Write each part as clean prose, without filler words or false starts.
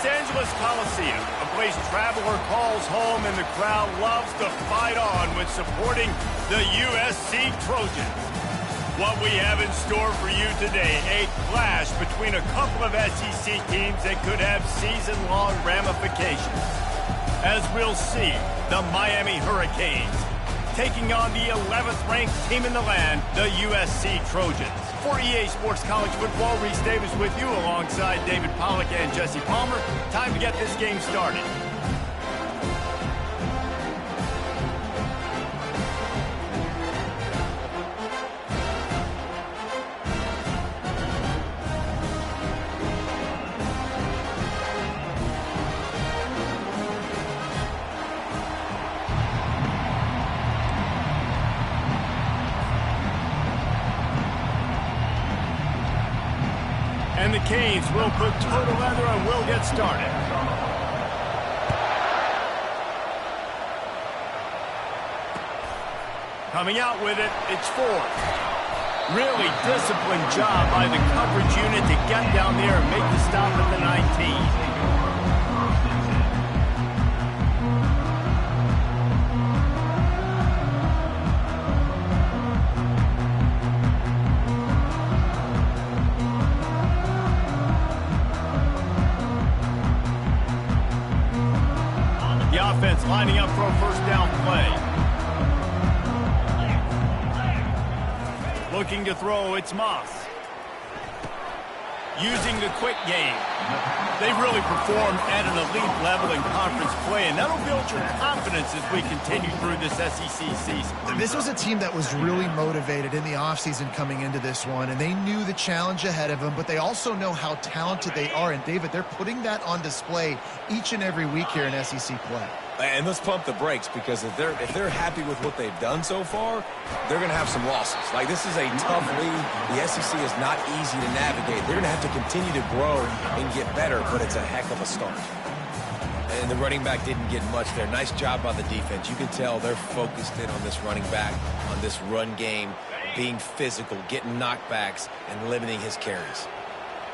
Los Angeles Coliseum, a place traveler calls home and the crowd loves to fight on when supporting the USC Trojans. What we have in store for you today, a clash between a couple of SEC teams that could have season-long ramifications. As we'll see, the Miami Hurricanes taking on the 11th ranked team in the land, the USC Trojans. For EA Sports College Football, Reese Davis with you alongside David Pollack and Jesse Palmer. Time to get this game started. And the Canes will put total leather and will get started. Coming out with it, it's Ford. Really disciplined job by the coverage unit to get down there and make the stop at the 19. Lining up for a first down play. Looking to throw, it's Moss. Using the quick game. They've really performed at an elite level in conference play, and that'll build your confidence as we continue through this SEC season. This was a team that was really motivated in the offseason coming into this one, and they knew the challenge ahead of them, but they also know how talented they are. And, David, they're putting that on display each and every week here in SEC play. And let's pump the brakes, because if they're happy with what they've done so far, they're going to have some losses. Like, this is a tough league. The SEC is not easy to navigate. They're going to have to continue to grow and get better, but it's a heck of a start. And the running back didn't get much there. Nice job by the defense. You can tell they're focused in on this running back, on this run game, being physical, getting knockbacks, and limiting his carries.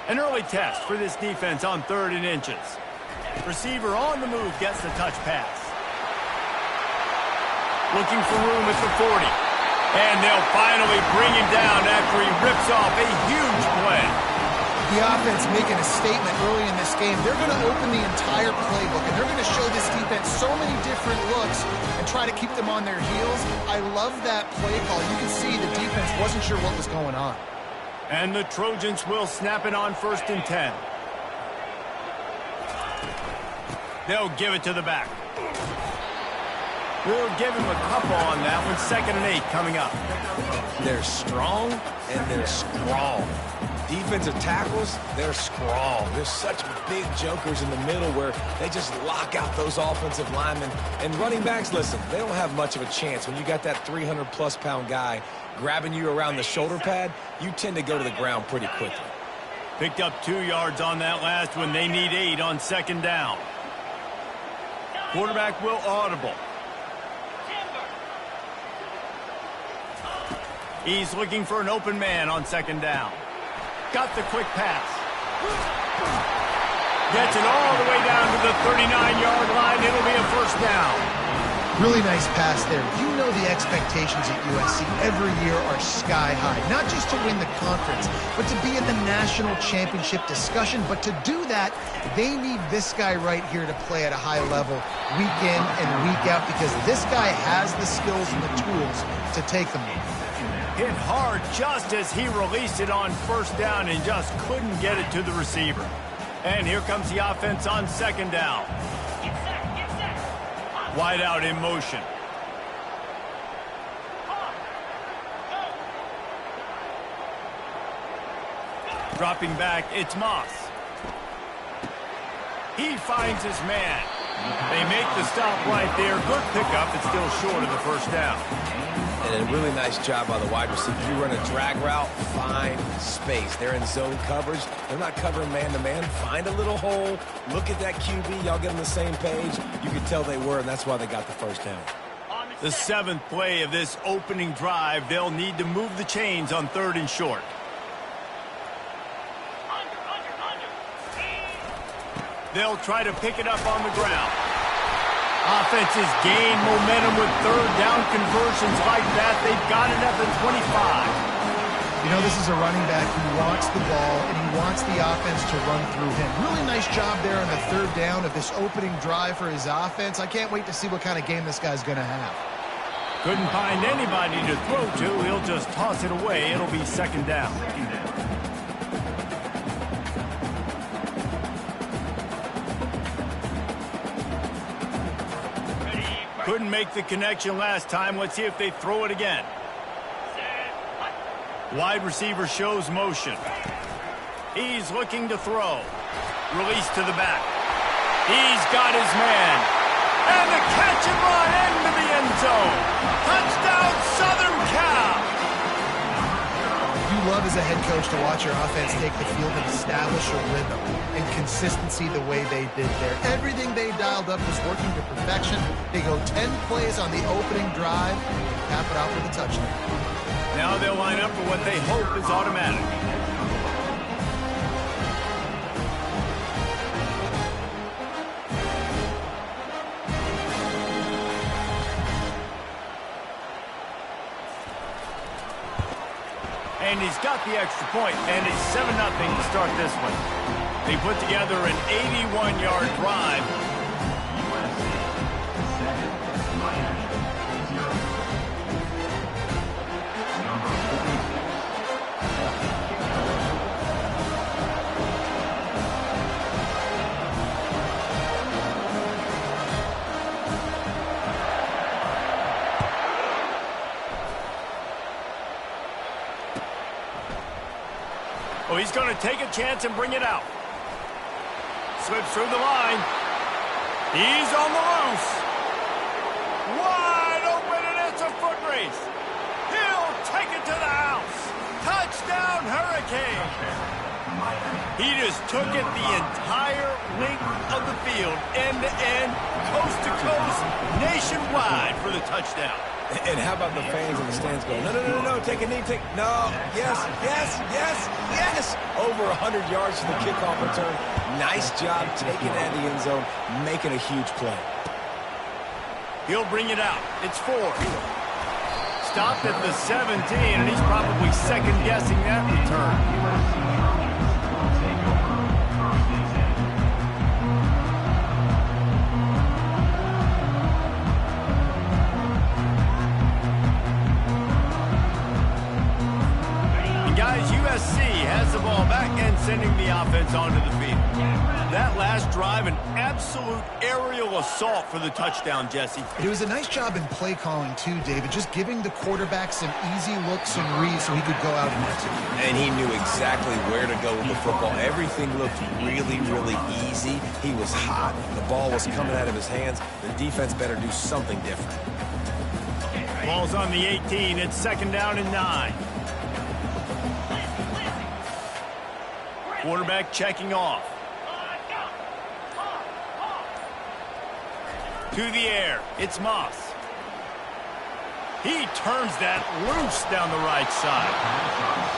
An early test for this defense on 3rd and inches. Receiver on the move gets the touch pass. Looking for room at the 40. And they'll finally bring him down after he rips off a huge play. The offense making a statement early in this game. They're going to open the entire playbook, and they're going to show this defense so many different looks and try to keep them on their heels. I love that play call. You can see the defense wasn't sure what was going on. And the Trojans will snap it on 1st and 10. They'll give it to the back. We'll give him a couple on that one. 2nd and 8 coming up. They're strong and they're strong. Defensive tackles, they're strong. There's such big jokers in the middle where they just lock out those offensive linemen. And running backs, listen, they don't have much of a chance. When you got that 300-plus pound guy grabbing you around the shoulder pad, you tend to go to the ground pretty quickly. Picked up 2 yards on that last one. They need 8 on 2nd down. Quarterback will audible. He's looking for an open man on 2nd down. Got the quick pass. Gets it all the way down to the 39-yard line. It'll be a first down. Really nice pass there. You know the expectations at USC every year are sky high. Not just to win the conference, but to be in the national championship discussion. But to do that, they need this guy right here to play at a high level week in and week out, because this guy has the skills and the tools to take them. Hit hard just as he released it on 1st down and just couldn't get it to the receiver. And here comes the offense on 2nd down. Wide out in motion. Dropping back, it's Moss. He finds his man. They make the stop right there. Good pickup. It's still short of the first down. And a really nice job by the wide receiver. You run a drag route, find space. They're in zone coverage. They're not covering man-to-man. Find a little hole. Look at that QB. Y'all get on the same page. You could tell they were, and that's why they got the first down. The 7th play of this opening drive. They'll need to move the chains on 3rd and short. They'll try to pick it up on the ground. Offenses gain momentum with third down conversions like that. They've got it at the 25. You know, this is a running back who wants the ball, and he wants the offense to run through him. Really nice job there on the third down of this opening drive for his offense. I can't wait to see what kind of game this guy's going to have. Couldn't find anybody to throw to. He'll just toss it away. It'll be second down. Couldn't make the connection last time. Let's see if they throw it again. Wide receiver shows motion. He's looking to throw. Release to the back. He's got his man. And the catch and run into the end zone. Touchdown, Southern Cal. You love as a head coach to watch your offense take the field and establish a rhythm and consistency the way they did there. Everything they dialed up was working to perfection. They go 10 plays on the opening drive and cap it out with a touchdown. Now they'll line up for what they hope is automatic. And he's got the extra point, and it's 7-0 to start this one. They put together an 81-yard drive. Oh, he's going to take a chance and bring it out. Slips through the line. He's on the loose. Wide open, and it's a foot race. He'll take it to the house. Touchdown, Hurricane. He just took it the entire length of the field, end to end, coast to coast, nationwide for the touchdown. And how about the fans in the stands going, no, no, no, no, take a knee, no, yes, yes, yes, yes. Over 100 yards to the kickoff return. Nice job taking it out of the end zone, making a huge play. He'll bring it out. It's 4. Stopped at the 17, and he's probably second-guessing that return. USC has the ball back and sending the offense onto the field. That last drive, an absolute aerial assault for the touchdown, Jesse. It was a nice job in play calling, too, David, just giving the quarterback some easy looks and reads so he could go out and execute. And he knew exactly where to go with the football. Everything looked really, really easy. He was hot. The ball was coming out of his hands. The defense better do something different. Ball's on the 18. It's second down and 9. Quarterback checking off. To the air. It's Moss. He turns that loose down the right side.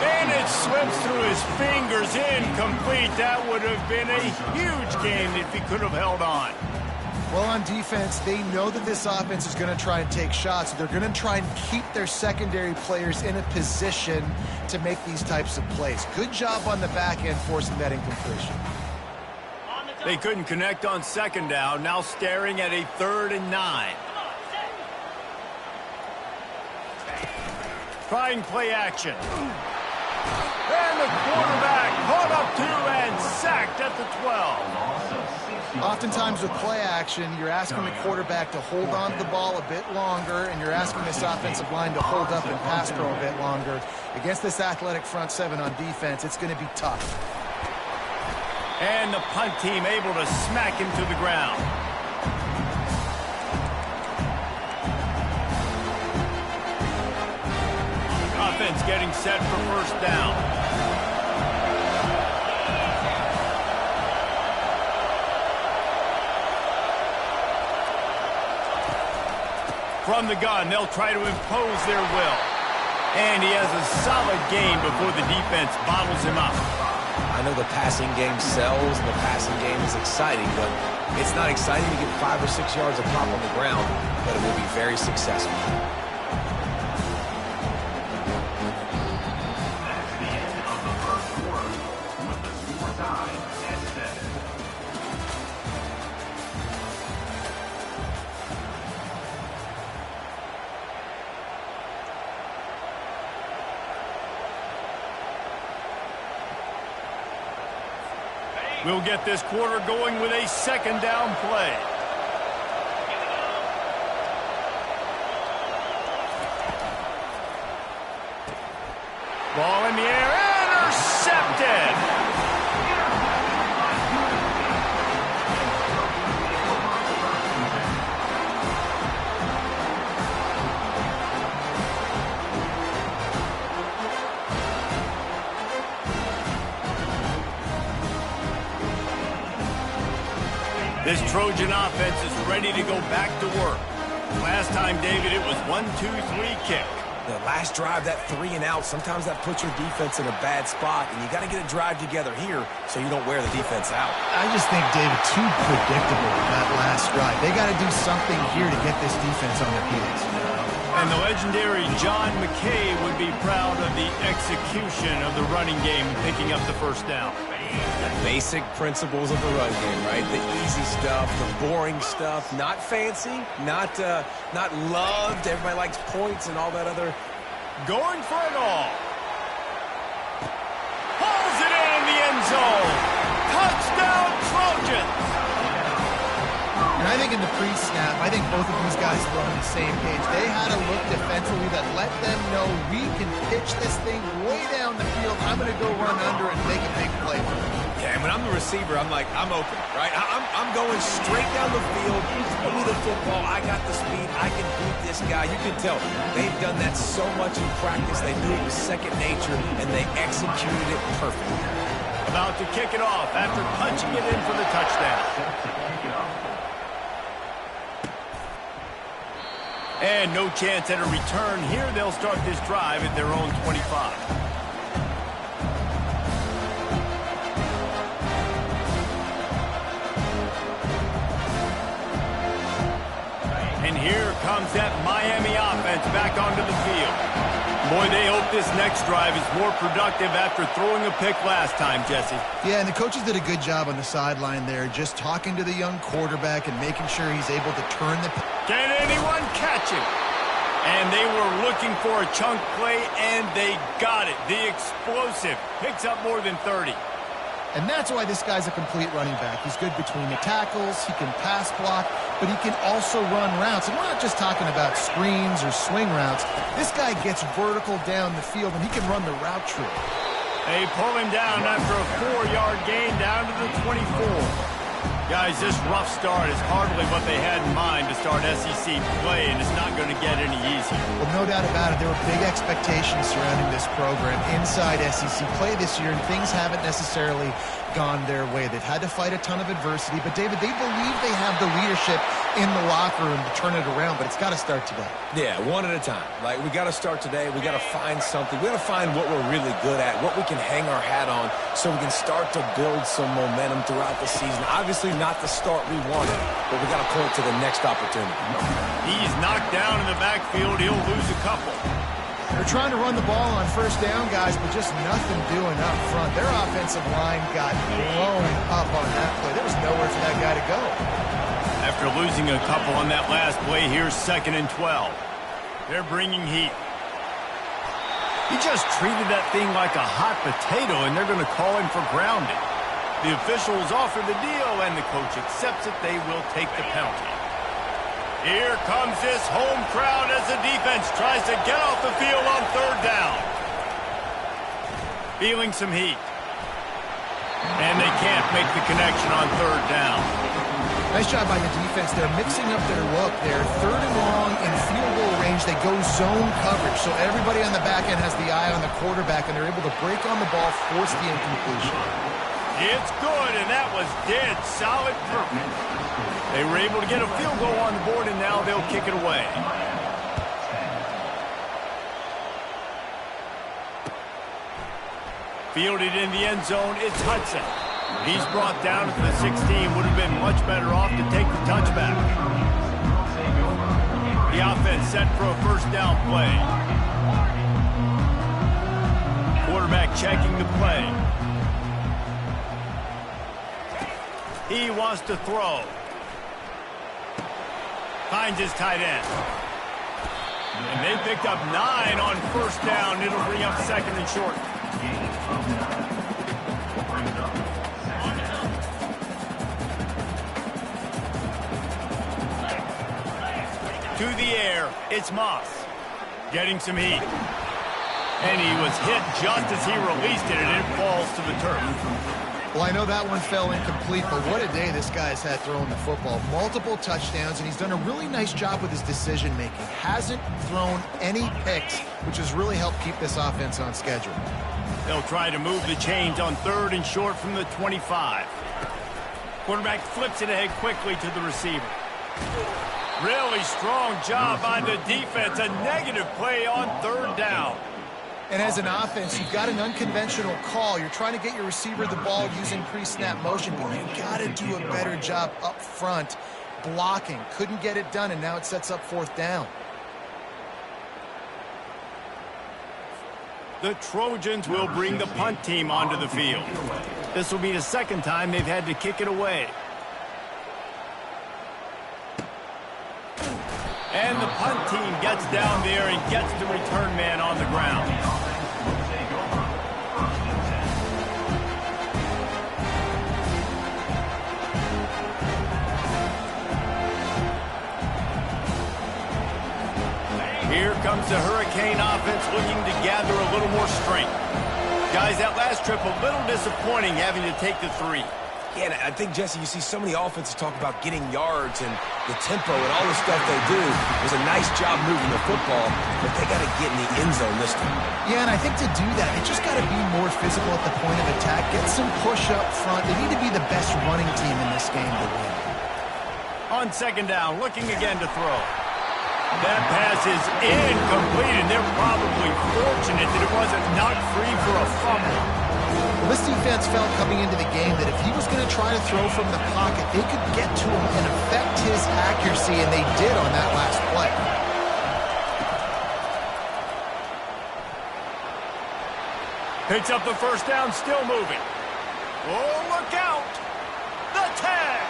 And it slips through his fingers. Incomplete. That would have been a huge game if he could have held on. Well, on defense, they know that this offense is going to try and take shots. They're going to try and keep their secondary players in a position to make these types of plays. Good job on the back end forcing that incompletion. They couldn't connect on second down. Now staring at a 3rd and 9. Trying play action. And the quarterback caught up to and sacked at the 12. Oftentimes with play action, you're asking the quarterback to hold on to the ball a bit longer, and you're asking this offensive line to hold up and pass pro a bit longer. Against this athletic front 7 on defense, it's going to be tough. And the punt team able to smack him to the ground. Offense getting set for first down. From the gun, they'll try to impose their will. And he has a solid game before the defense bottles him up. I know the passing game sells and the passing game is exciting, but it's not exciting to get 5 or 6 yards a pop on the ground, but it will be very successful. We'll get this quarter going with a second down play. Ball in the air, intercepted! This Trojan offense is ready to go back to work. Last time, David, it was 1-2-3 kick. The last drive, that 3 and out, sometimes that puts your defense in a bad spot, and you got to get a drive together here so you don't wear the defense out. I just think, David, too predictable that last drive. They got to do something here to get this defense on their heels. And the legendary John McKay would be proud of the execution of the running game, picking up the first down. Basic principles of the run game, right? The easy stuff, the boring stuff, not fancy, not loved. Everybody likes points and all that other. Going for it all. Pulls it in the end zone. Touchdown, Trojans! And I think in the pre-snap, I think both of these guys were on the same page. They had a look defensively that let them know we can pitch this thing way down the field. I'm going to go run under and make a big play for them. Yeah, and when I'm the receiver, I'm like, I'm open, right? I'm going straight down the field. Give me the football. I got the speed. I can beat this guy. You can tell they've done that so much in practice. They knew it was second nature, and they executed it perfectly. About to kick it off after punching it in for the touchdown. And no chance at a return here. They'll start this drive at their own 25. And here comes that Miami offense back onto the field. Boy, they hope this next drive is more productive after throwing a pick last time, Jesse. Yeah, and the coaches did a good job on the sideline there, just talking to the young quarterback and making sure he's able to turn the... Can anyone catch him? And they were looking for a chunk play, and they got it. The explosive picks up more than 30. And that's why this guy's a complete running back. He's good between the tackles, he can pass block, but he can also run routes. And we're not just talking about screens or swing routes. This guy gets vertical down the field, and he can run the route tree. They pull him down after a 4-yard gain down to the 24. Guys, this rough start is hardly what they had in mind to start SEC play, and it's not going to get any easier. Well, no doubt about it. There were big expectations surrounding this program inside SEC play this year, and things haven't necessarily gone their way. They've had to fight a ton of adversity, but, David, they believe they have the leadership in the locker room to turn it around, but it's got to start today. Yeah, one at a time. Like, we got to start today. We got to find something. We got to find what we're really good at, what we can hang our hat on so we can start to build some momentum throughout the season. Obviously not the start we wanted, but we got to point to the next opportunity. He's knocked down in the backfield. He'll lose a couple. They're trying to run the ball on first down, guys, but just nothing doing up front. Their offensive line got blown up on that play. There was nowhere for that guy to go. After losing a couple on that last play, here's 2nd and 12. They're bringing heat. He just treated that thing like a hot potato, and they're going to call him for grounding. The officials offer the deal, and the coach accepts it. They will take the penalty. Here comes this home crowd as the defense tries to get off the field on 3rd down. Feeling some heat. And they can't make the connection on 3rd down. Nice job by the defense. They're mixing up their look. They're 3rd and long in field goal range. They go zone coverage, so everybody on the back end has the eye on the quarterback, and they're able to break on the ball, force the incompletion. It's good, and that was dead solid perfect. They were able to get a field goal on the board, and now they'll kick it away. Fielded in the end zone, it's Hudson. He's brought down to the 16. Would have been much better off to take the touchback. The offense set for a first down play. Quarterback checking the play. He wants to throw. Finds his tight end. And they picked up 9 on first down. It'll bring up second and short. To the air, it's Moss. Getting some heat. And he was hit just as he released it, and it falls to the turf. Well, I know that one fell incomplete, but what a day this guy's had throwing the football. Multiple touchdowns, and he's done a really nice job with his decision-making. Hasn't thrown any picks, which has really helped keep this offense on schedule. They'll try to move the chains on third and short from the 25. Quarterback flips it ahead quickly to the receiver. Really strong job by the defense. A negative play on third down. And as an offense, you've got an unconventional call. You're trying to get your receiver the ball using pre-snap motion, but you've got to do a better job up front blocking. Couldn't get it done, and now it sets up fourth down. The Trojans will bring the punt team onto the field. This will be the second time they've had to kick it away. And the punt team gets down there and gets the return man on the ground. Here comes the Hurricane offense looking to gather a little more strength. Guys, that last trip a little disappointing having to take the 3. Yeah, and I think, Jesse, you see so many offenses talk about getting yards and the tempo and all the stuff they do. It was a nice job moving the football, but they got to get in the end zone this time. Yeah, and I think to do that, they just got to be more physical at the point of attack, get some push up front. They need to be the best running team in this game to win. On second down, looking again to throw. That pass is incomplete, and they're probably fortunate that it wasn't knocked free for a fumble. Well, this defense felt coming into the game that if he was going to try to throw from the pocket, they could get to him and affect his accuracy, and they did on that last play. Picks up the first down, still moving. Oh, look out! The tag!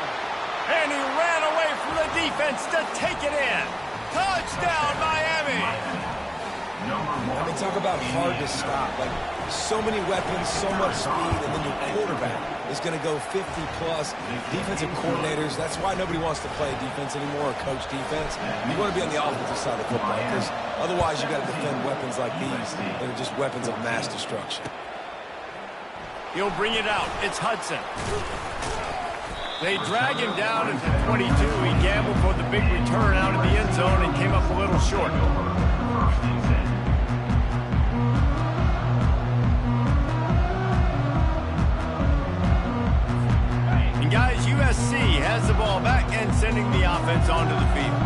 And he ran away from the defense to take it in. Touchdown, Miami! I mean, talk about hard to stop. Like, so many weapons, so much speed, and then your quarterback is going to go 50-plus. Defensive coordinators, that's why nobody wants to play defense anymore or coach defense. You want to be on the offensive side of football because otherwise you got to defend weapons like these that are just weapons of mass destruction. He'll bring it out. It's Hudson. They drag him down at the 22. He gambled for the big return out of the end zone and came up a little short. And guys, USC has the ball back and sending the offense onto the field.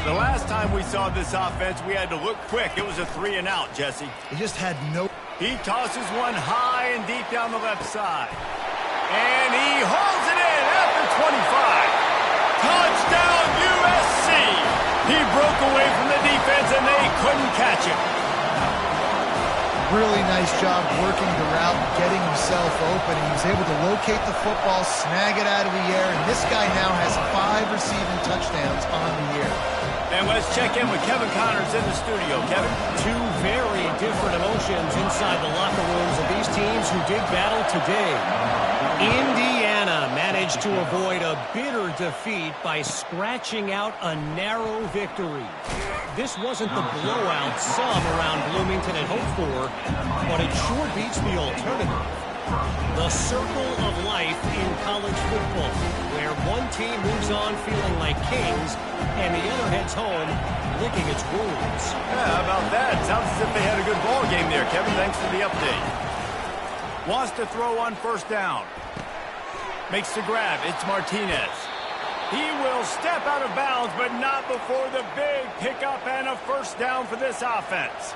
The last time we saw this offense, we had to look quick. It was a 3 and out, Jesse. They just had no... He tosses one high and deep down the left side. And he holds it in at the 25. Touchdown, USC! He broke away from the defense, and they couldn't catch him. Really nice job working the route, getting himself open. He was able to locate the football, snag it out of the air, and this guy now has 5 receiving touchdowns on the year. And let's check in with Kevin Connors in the studio. Kevin? 2 very different emotions inside the locker rooms of these teams who did battle today. Indiana managed to avoid a bitter defeat by scratching out a narrow victory. This wasn't the blowout some around Bloomington had hoped for, but it sure beats the alternative. The circle of life in college football, where one team moves on feeling like kings and the other heads home licking its wounds. Yeah, how about that? Sounds as if they had a good ball game there, Kevin. Thanks for the update. Wants to throw on first down. Makes the grab. It's Martinez. He will step out of bounds, but not before the big pickup and a first down for this offense.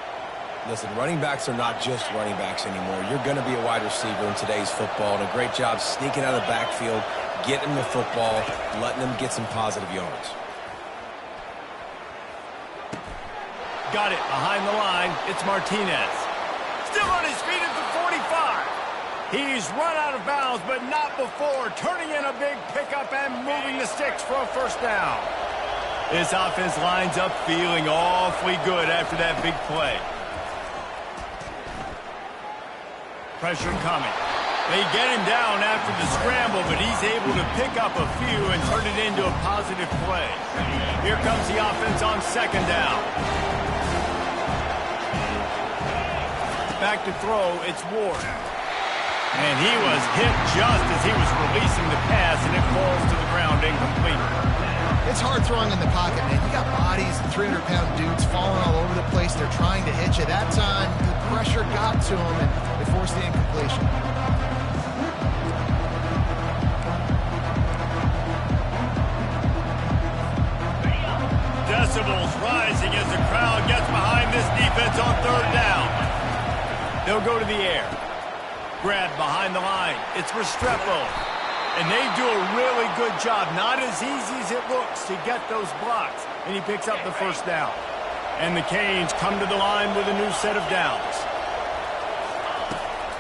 Listen, running backs are not just running backs anymore. You're going to be a wide receiver in today's football, and a great job sneaking out of the backfield, getting the football, letting them get some positive yards. Got it behind the line. It's Martinez. Still on his feet at the 45. He's run out of bounds, but not before turning in a big pickup and moving the sticks for a first down. This offense lines up feeling awfully good after that big play. Pressure coming. They get him down after the scramble, but he's able to pick up a few and turn it into a positive play. Here comes the offense on second down. Back to throw, it's Ward. And he was hit just as he was releasing the pass, and it falls to the ground incomplete. It's hard throwing in the pocket, man. You got bodies, 300-pound dudes falling all over the place. They're trying to hit you. That time, the pressure got to him, and they forced the incompletion. Decibels rising as the crowd gets behind this defense on third down. They'll go to the air. Grab behind the line. It's Restrepo. And they do a really good job. Not as easy as it looks to get those blocks. And he picks up the first down. And the Canes come to the line with a new set of downs.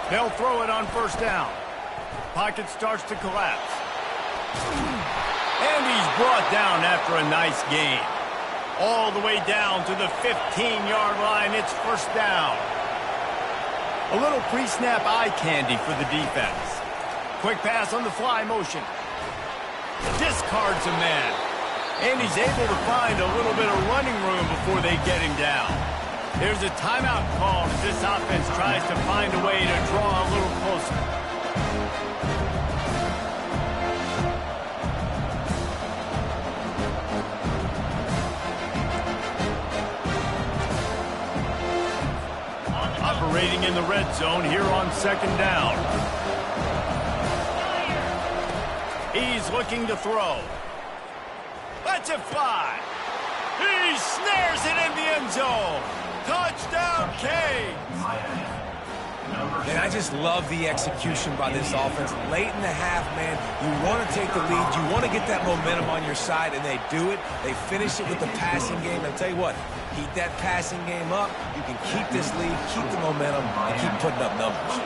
They'll throw it on first down. Pocket starts to collapse. And he's brought down after a nice gain. All the way down to the 15-yard line. It's first down. A little pre-snap eye candy for the defense. Quick pass on the fly motion. Discards a man. And he's able to find a little bit of running room before they get him down. There's a timeout call as this offense tries to find a way to draw a little closer. Operating in the red zone here on second down. He's looking to throw. Lets it fly. He snares it in the end zone. Touchdown, Canes. And I just love the execution by this offense. Late in the half, man, you want to take the lead. You want to get that momentum on your side, and they do it. They finish it with the passing game. I'll tell you what, keep that passing game up. You can keep this lead, keep the momentum, and keep putting up numbers.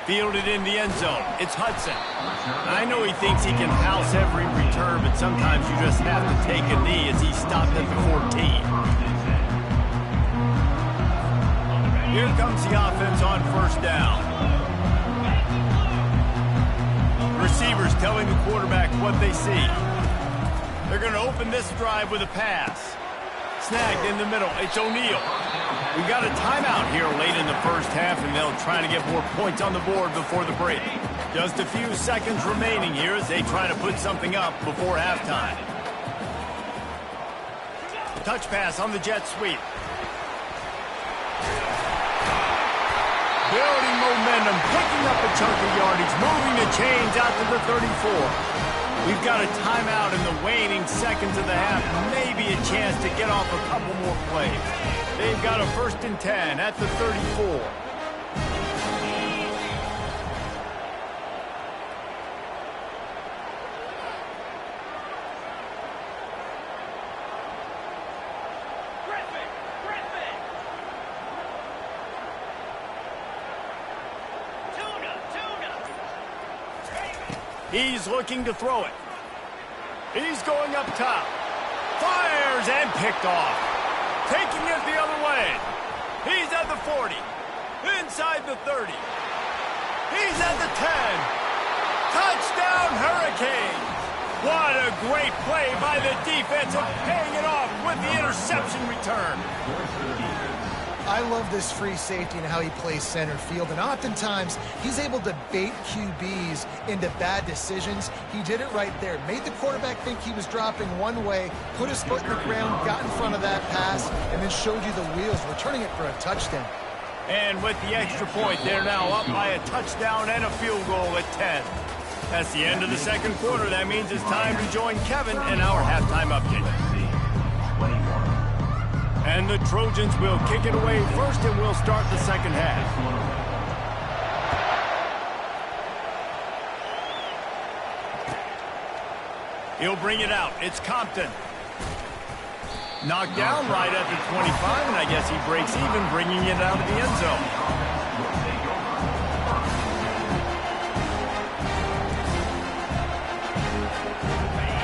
Fielded in the end zone. It's Hudson. I know he thinks he can house every return, but sometimes you just have to take a knee as he stopped at the 14. Here comes the offense on first down. Receivers telling the quarterback what they see. They're going to open this drive with a pass. Snagged in the middle. It's O'Neal. We got a timeout here late in the first half, and they'll try to get more points on the board before the break. Just a few seconds remaining here as they try to put something up before halftime. Touch pass on the jet sweep. Building momentum, picking up a chunk of yardage, moving the chains out to the 34. We've got a timeout in the waning seconds of the half. Maybe a chance to get off a couple more plays. They've got a 1st and 10 at the 34. He's looking to throw it. He's going up top. Fires and picked off. Taking it the other way. He's at the 40. Inside the 30. He's at the 10. Touchdown, Hurricanes. What a great play by the defense and paying it off with the interception return. I love this free safety and how he plays center field, and oftentimes he's able to bait QBs into bad decisions. He did it right there. Made the quarterback think he was dropping one way, put his foot in the ground, got in front of that pass, and then showed you the wheels, returning it for a touchdown. And with the extra point, they're now up by a touchdown and a field goal at 10. That's the end of the second quarter. That means it's time to join Kevin in our halftime update. And the Trojans will kick it away first, and we'll start the second half. He'll bring it out. It's Compton. Knocked down right at the 25, and I guess he breaks even, bringing it out of the end zone.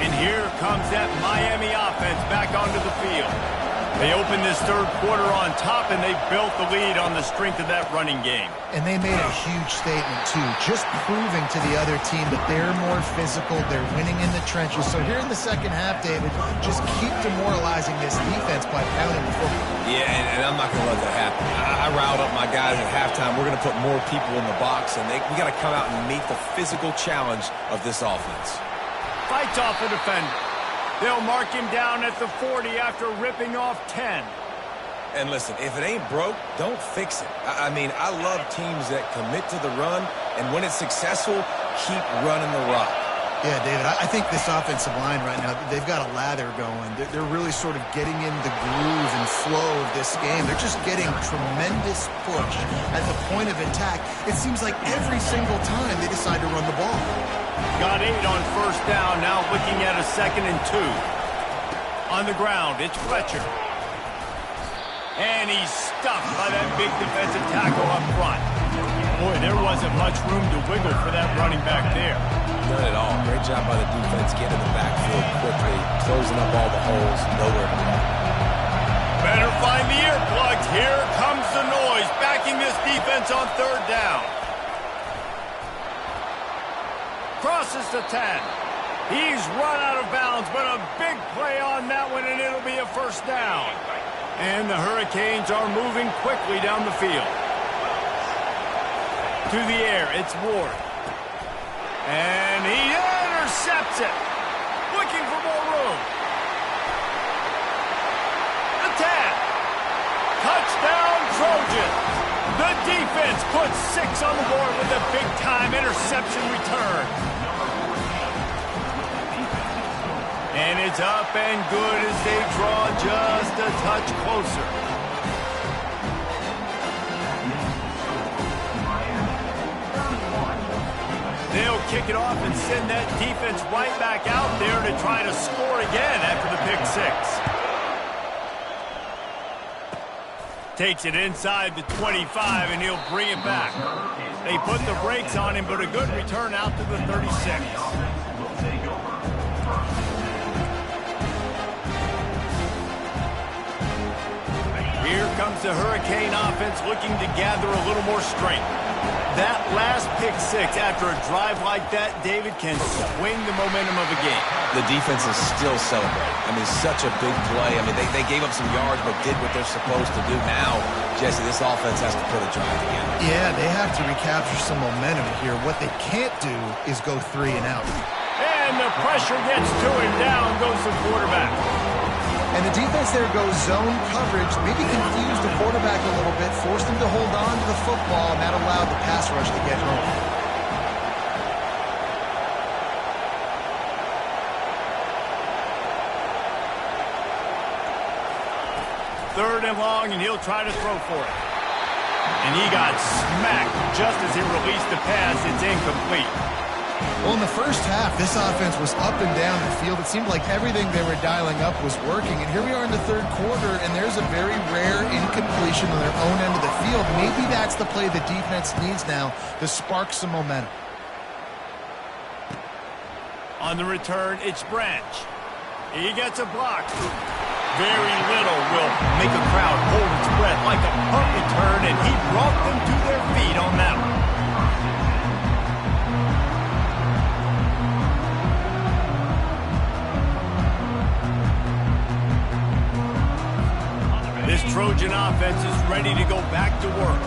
And here comes that Miami offense back onto the field. They opened this third quarter on top, and they built the lead on the strength of that running game. And they made a huge statement, too, just proving to the other team that they're more physical, they're winning in the trenches. So here in the second half, David, just keep demoralizing this defense by pounding the football. Yeah, and I'm not going to let that happen. I riled up my guys at halftime. We're going to put more people in the box, and we got to come out and meet the physical challenge of this offense. Fights off a defender. They'll mark him down at the 40 after ripping off 10. And listen, if it ain't broke, don't fix it. I mean, I love teams that commit to the run, and when it's successful, keep running the rock. Yeah, David, I think this offensive line right now, they've got a lather going. They're really sort of getting in the groove and flow of this game. They're just getting tremendous push at the point of attack. It seems like every single time they decide to run the ball. Got 8 on first down, now looking at a 2nd and 2. On the ground, it's Fletcher. And he's stuffed by that big defensive tackle up front. Boy, there wasn't much room to wiggle for that running back there. None at all. Great job by the defense getting the backfield quickly, closing up all the holes, nowhere to go. Better find the earplugs. Here comes the noise, backing this defense on third down. Crosses the 10. He's run out of bounds, but a big play on that one, and it'll be a first down. And the Hurricanes are moving quickly down the field. To the air, it's Ward. And he intercepts it. Looking for more room. The 10. Touchdown, Trojans. The defense puts 6 on the board with a big-time interception return. And it's up and good as they draw just a touch closer. They'll kick it off and send that defense right back out there to try to score again after the pick 6. Takes it inside the 25, and he'll bring it back. They put the brakes on him, but a good return out to the 36. Here comes the Hurricane offense looking to gather a little more strength. That last pick 6 after a drive like that, David, can swing the momentum of a game. The defense is still celebrating. I mean, such a big play. I mean, they gave up some yards but did what they're supposed to do. Now, Jesse, this offense has to put a drive together. Yeah, they have to recapture some momentum here. What they can't do is go 3 and out. And the pressure gets to him. Down goes the quarterback. And the defense there goes zone coverage, maybe confused the quarterback a little bit, forced him to hold on to the football, and that allowed the pass rush to get home. Third and long, and he'll try to throw for it. And he got smacked just as he released the pass. It's incomplete. Well, in the first half, this offense was up and down the field. It seemed like everything they were dialing up was working. And here we are in the third quarter, and there's a very rare incompletion on their own end of the field. Maybe that's the play the defense needs now to spark some momentum. On the return, it's Branch. He gets a block. Very little will make a crowd hold its breath like a punt return, and he brought them to their feet on that one. This Trojan offense is ready to go back to work.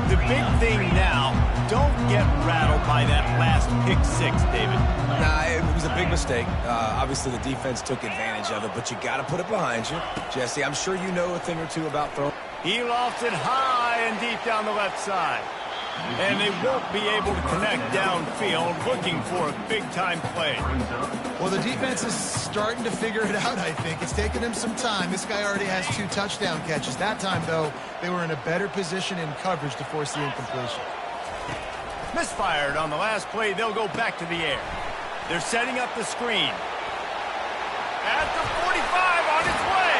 The big thing now, don't get rattled by that last pick 6, David. Nah, it was a big mistake. Obviously, the defense took advantage of it, but you got to put it behind you. Jesse, I'm sure you know a thing or two about throwing. He lofts it high and deep down the left side. And they won't be able to connect downfield, looking for a big-time play. Well, the defense is starting to figure it out, I think. It's taken them some time. This guy already has 2 touchdown catches. That time, though, they were in a better position in coverage to force the incompletion. Misfired on the last play. They'll go back to the air. They're setting up the screen. At the 45, on its way.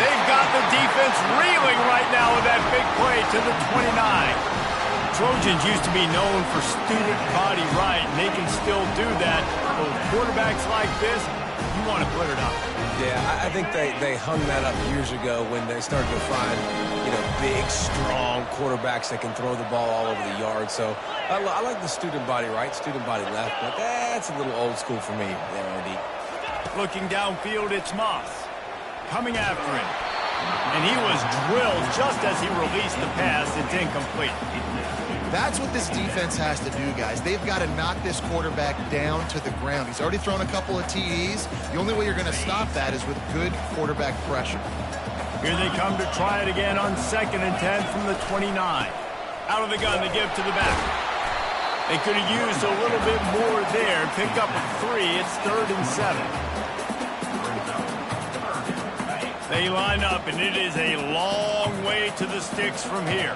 They've got the defense reeling right now with that big play to the 29. Trojans used to be known for student body right, and they can still do that. But with quarterbacks like this, you want to put it up. Yeah, I think they hung that up years ago when they started to find, big, strong quarterbacks that can throw the ball all over the yard. So I like the student body right, student body left, but that's a little old school for me there, RD. Looking downfield, it's Moss. Coming after him. And he was drilled just as he released the pass. It's incomplete. That's what this defense has to do, guys. They've got to knock this quarterback down to the ground. He's already thrown a couple of TDs. The only way you're going to stop that is with good quarterback pressure. Here they come to try it again on 2nd and 10 from the 29. Out of the gun, they give to the back. They could have used a little bit more there. Pick up a 3. It's 3rd and 7. They line up, and it is a long way to the sticks from here.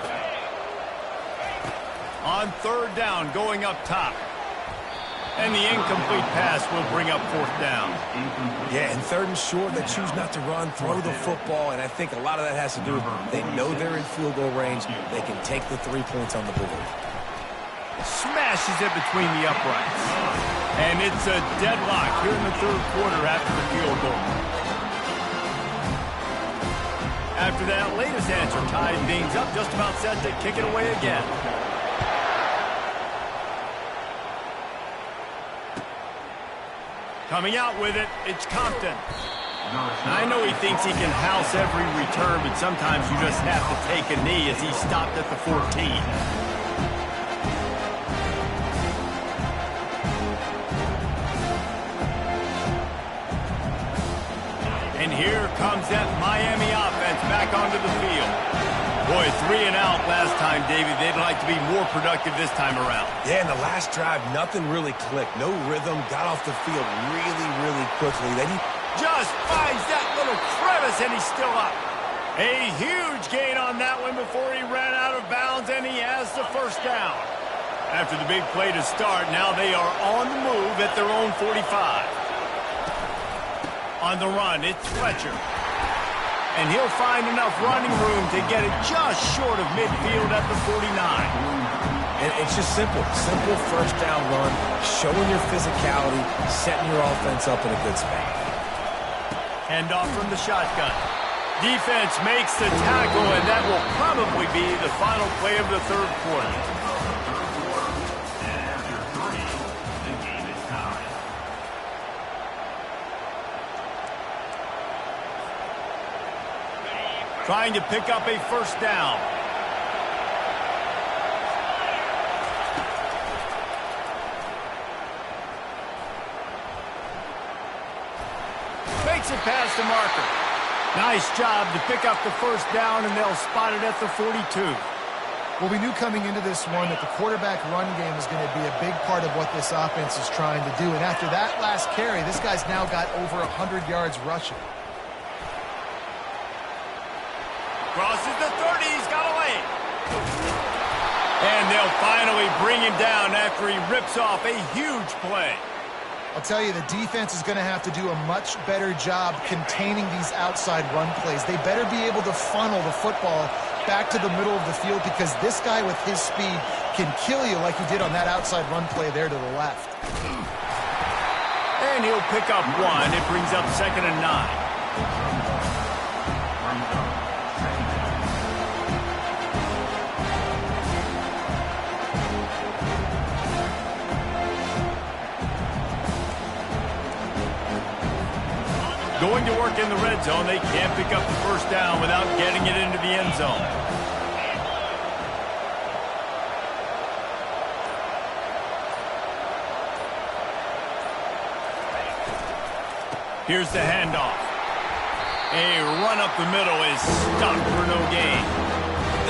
On 3rd down, going up top. And the incomplete pass will bring up 4th down. Yeah, and 3rd and short, they choose not to run, throw the football, and I think a lot of that has to do with they know they're in field goal range. They can take the 3 points on the board. Smashes it between the uprights. And it's a deadlock here in the 3rd quarter after the field goal. After that latest answer tied things up, just about set to kick it away again. Coming out with it, it's Compton. I know he thinks he can house every return, but sometimes you just have to take a knee as he stopped at the 14. And here comes that Miami offense back onto the field. Boy, 3 and out last time, David. They'd like to be more productive this time around. Yeah, in the last drive, nothing really clicked. No rhythm, got off the field really, really quickly. Then he just finds that little crevice, and he's still up. A huge gain on that one before he ran out of bounds, and he has the 1st down. After the big play to start, now they are on the move at their own 45. On the run, it's Fletcher. And he'll find enough running room to get it just short of midfield at the 49. And it's just simple. Simple 1st down run, showing your physicality, setting your offense up in a good spot. Hand off from the shotgun. Defense makes the tackle, and that will probably be the final play of the 3rd quarter. Trying to pick up a 1st down. Makes it past the marker. Nice job to pick up the 1st down, and they'll spot it at the 42. Well, we knew coming into this one that the quarterback run game is going to be a big part of what this offense is trying to do. And after that last carry, this guy's now got over 100 yards rushing. Crosses the 30, he's got away. And they'll finally bring him down after he rips off a huge play. I'll tell you, the defense is going to have to do a much better job containing these outside run plays. They better be able to funnel the football back to the middle of the field, because this guy with his speed can kill you like he did on that outside run play there to the left. And he'll pick up 1. It brings up 2nd and 9. Going to work in the red zone. They can't pick up the 1st down without getting it into the end zone. Here's the handoff. A run up the middle is stopped for no gain.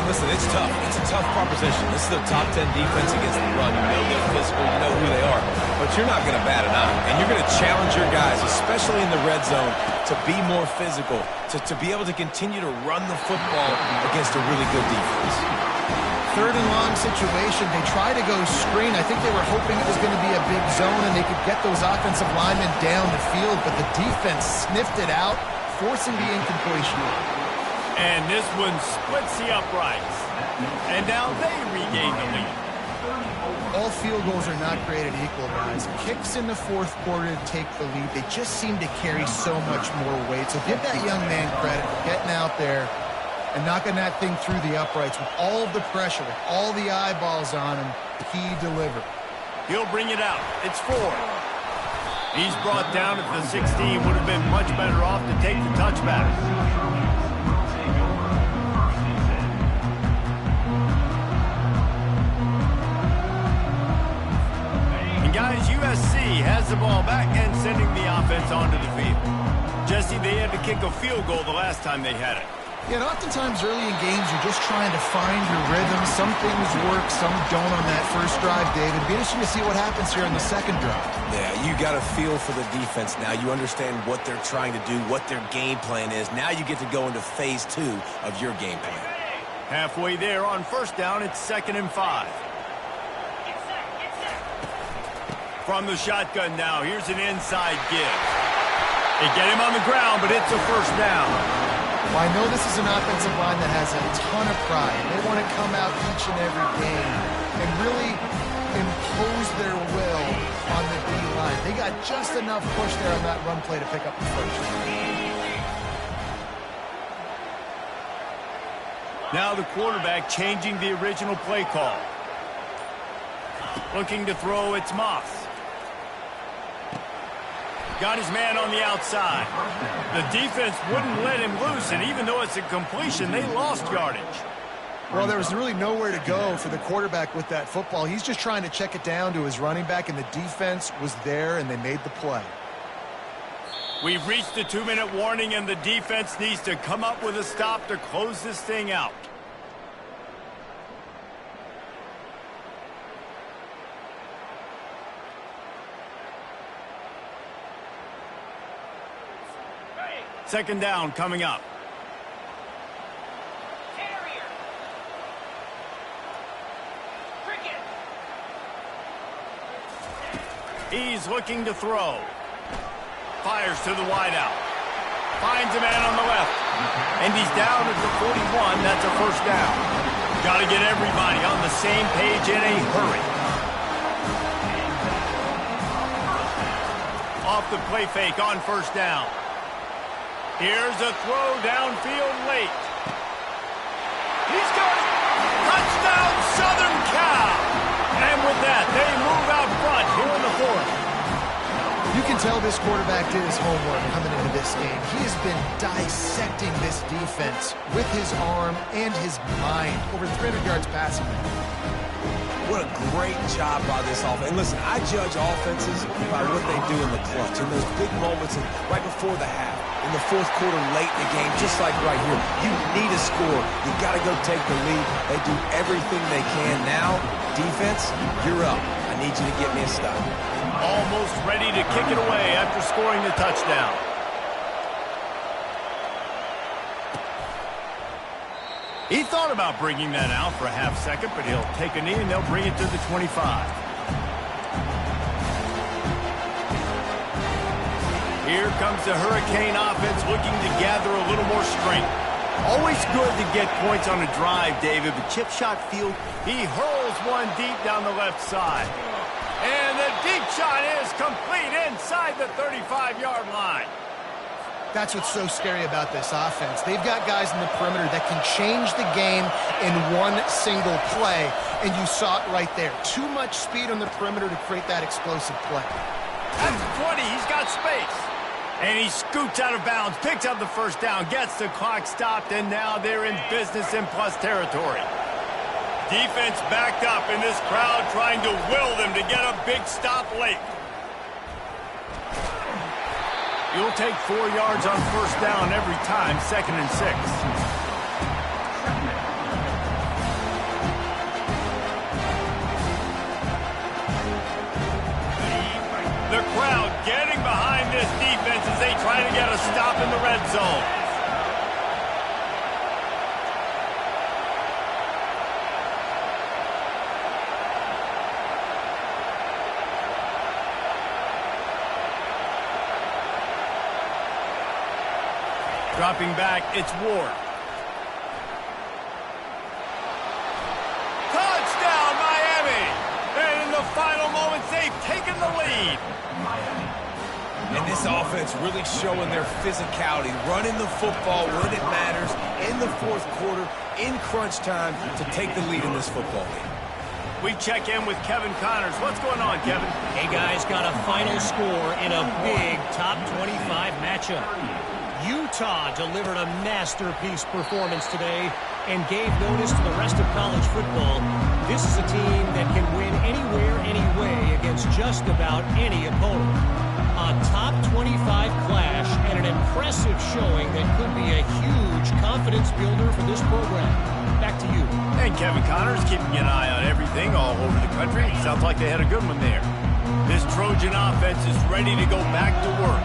listen, it's tough. It's a tough proposition. This is a top 10 defense against the run. You know they're physical. You know who they are. But you're not going to bat an eye. And you're going to challenge your guys, especially in the red zone, to be more physical, to be able to continue to run the football against a really good defense. Third and long situation. They try to go screen. I think they were hoping it was going to be a big zone and they could get those offensive linemen down the field, but the defense sniffed it out, forcing the incompletion. And this one splits the uprights. And now they regain the lead. All field goals are not created equal, guys. Kicks in the fourth quarter to take the lead. They just seem to carry so much more weight. So give that young man credit for getting out there and knocking that thing through the uprights with all of the pressure, with all the eyeballs on him. He delivered. He'll bring it out. It's 4. He's brought down at the 16. Would have been much better off to take the touchback. Guys, USC has the ball back and sending the offense onto the field. Jesse, they had to kick a field goal the last time they had it. Yeah, and oftentimes early in games, you're just trying to find your rhythm. Some things work, some don't on that first drive, David. It'd be interesting to see what happens here on the second drive. Yeah, you got a feel for the defense now. You understand what they're trying to do, what their game plan is. Now you get to go into phase 2 of your game plan. Halfway there on first down, it's 2nd and 5. From the shotgun now, here's an inside give. They get him on the ground, but it's a first down. Well, I know this is an offensive line that has a ton of pride. They want to come out each and every game and really impose their will on the D-line. They got just enough push there on that run play to pick up the first. Now the quarterback changing the original play call. Looking to throw, it's Moss. Got his man on the outside. The defense wouldn't let him loose, and even though it's a completion, they lost yardage. Well, there was really nowhere to go for the quarterback with that football. He's just trying to check it down to his running back, and the defense was there, and they made the play. We've reached the 2-minute warning, and the defense needs to come up with a stop to close this thing out. Second down coming up. He's looking to throw. Fires to the wideout. Finds a man on the left. And he's down at the 41. That's a first down. Got to get everybody on the same page in a hurry. Off the play fake on first down. Here's a throw downfield late. He's got it. Touchdown, Southern Cal. And with that, they move out front here in the fourth. You can tell this quarterback did his homework coming into this game. He has been dissecting this defense with his arm and his mind. Over 300 yards passing. What a great job by this offense. And listen, I judge offenses by what they do in the clutch, in those big moments right before the half, in the fourth quarter, late in the game, just like right here. You need a score. You got to go take the lead. They do everything they can. Now, defense, you're up. I need you to get me a stop. Almost ready to kick it away after scoring the touchdown. He thought about bringing that out for a half second, but he'll take a knee and they'll bring it to the 25. Here comes the Hurricane offense looking to gather a little more strength. Always good to get points on a drive, David, but chip shot field, he hurls one deep down the left side. And the deep shot is complete inside the 35-yard line. That's what's so scary about this offense. They've got guys in the perimeter that can change the game in one single play, and you saw it right there. Too much speed on the perimeter to create that explosive play. At the 20, he's got space. And he scoots out of bounds, picks up the first down, gets the clock stopped, and now they're in business in plus territory. Defense backed up in this crowd trying to will them to get a big stop late. You'll take 4 yards on first down every time, 2nd and 6. The crowd getting behind this defense as they try to get a stop in the red zone. Dropping back, it's Ward. Touchdown, Miami! And in the final moments, they've taken the lead. And this offense really showing their physicality, running the football when it matters in the fourth quarter, in crunch time, to take the lead in this football game. We check in with Kevin Connors. What's going on, Kevin? Hey, guys, got a final score in a big top 25 matchup. Utah delivered a masterpiece performance today and gave notice to the rest of college football. This is a team that can win anywhere, anyway against just about any opponent. A top 25 clash and an impressive showing that could be a huge confidence builder for this program. Back to you. And Kevin Connors keeping an eye on everything all over the country. Sounds like they had a good one there. This Trojan offense is ready to go back to work.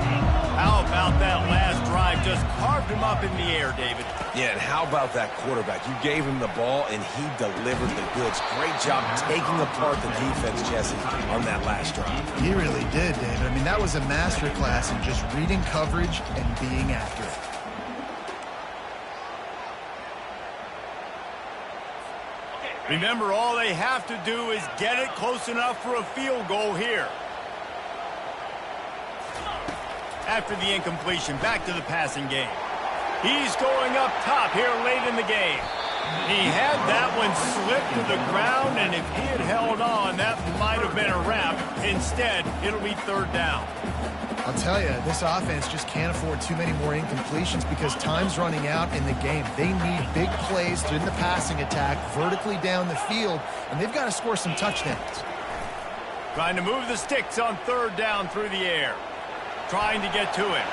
How about that last drive? Just carved him up in the air, David. Yeah, and how about that quarterback? You gave him the ball, and he delivered the goods. Great job taking apart the defense, Jesse, on that last drive. He really did, David. I mean, that was a masterclass in just reading coverage and being accurate. Remember, all they have to do is get it close enough for a field goal here. After the incompletion, back to the passing game. He's going up top here late in the game. He had that one slip to the ground, and if he had held on, that might have been a wrap. Instead, it'll be third down. I'll tell you, this offense just can't afford too many more incompletions because time's running out in the game. They need big plays in the passing attack, vertically down the field, and they've got to score some touchdowns. Trying to move the sticks on third down through the air. Trying to get to it.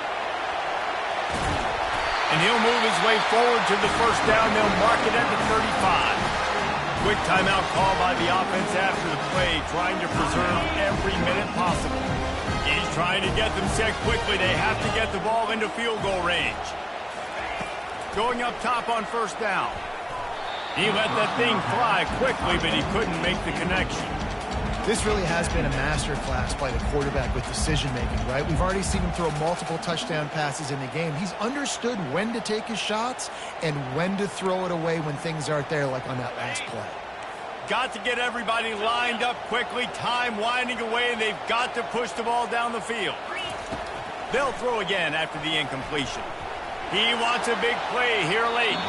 And he'll move his way forward to the first down. They'll mark it at the 35. Quick timeout call by the offense after the play, trying to preserve every minute possible. He's trying to get them set quickly. They have to get the ball into field goal range. Going up top on first down. He let that thing fly quickly, but he couldn't make the connection. This really has been a masterclass by the quarterback with decision-making, right? We've already seen him throw multiple touchdown passes in the game. He's understood when to take his shots and when to throw it away when things aren't there, like on that last play. Got to get everybody lined up quickly. Time winding away, and they've got to push the ball down the field. They'll throw again after the incompletion. He wants a big play here late.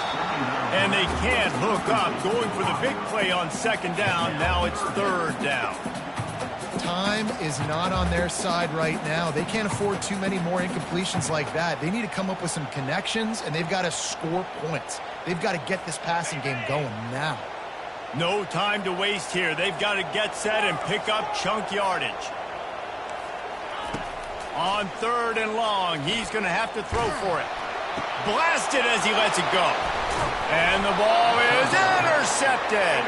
And they can't hook up. Going for the big play on second down. Now it's third down. Time is not on their side right now. They can't afford too many more incompletions like that. They need to come up with some connections, and they've got to score points. They've got to get this passing game going now. No time to waste here. They've got to get set and pick up chunk yardage. On third and long, he's going to have to throw for it. Blasted as he lets it go. And the ball is intercepted.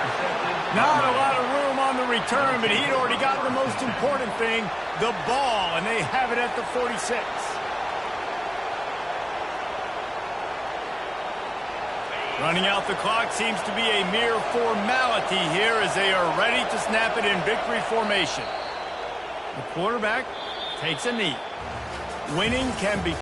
Not a lot of room on the return, but he'd already got the most important thing, the ball, and they have it at the 46. Running out the clock seems to be a mere formality here as they are ready to snap it in victory formation. The quarterback takes a knee. Winning can be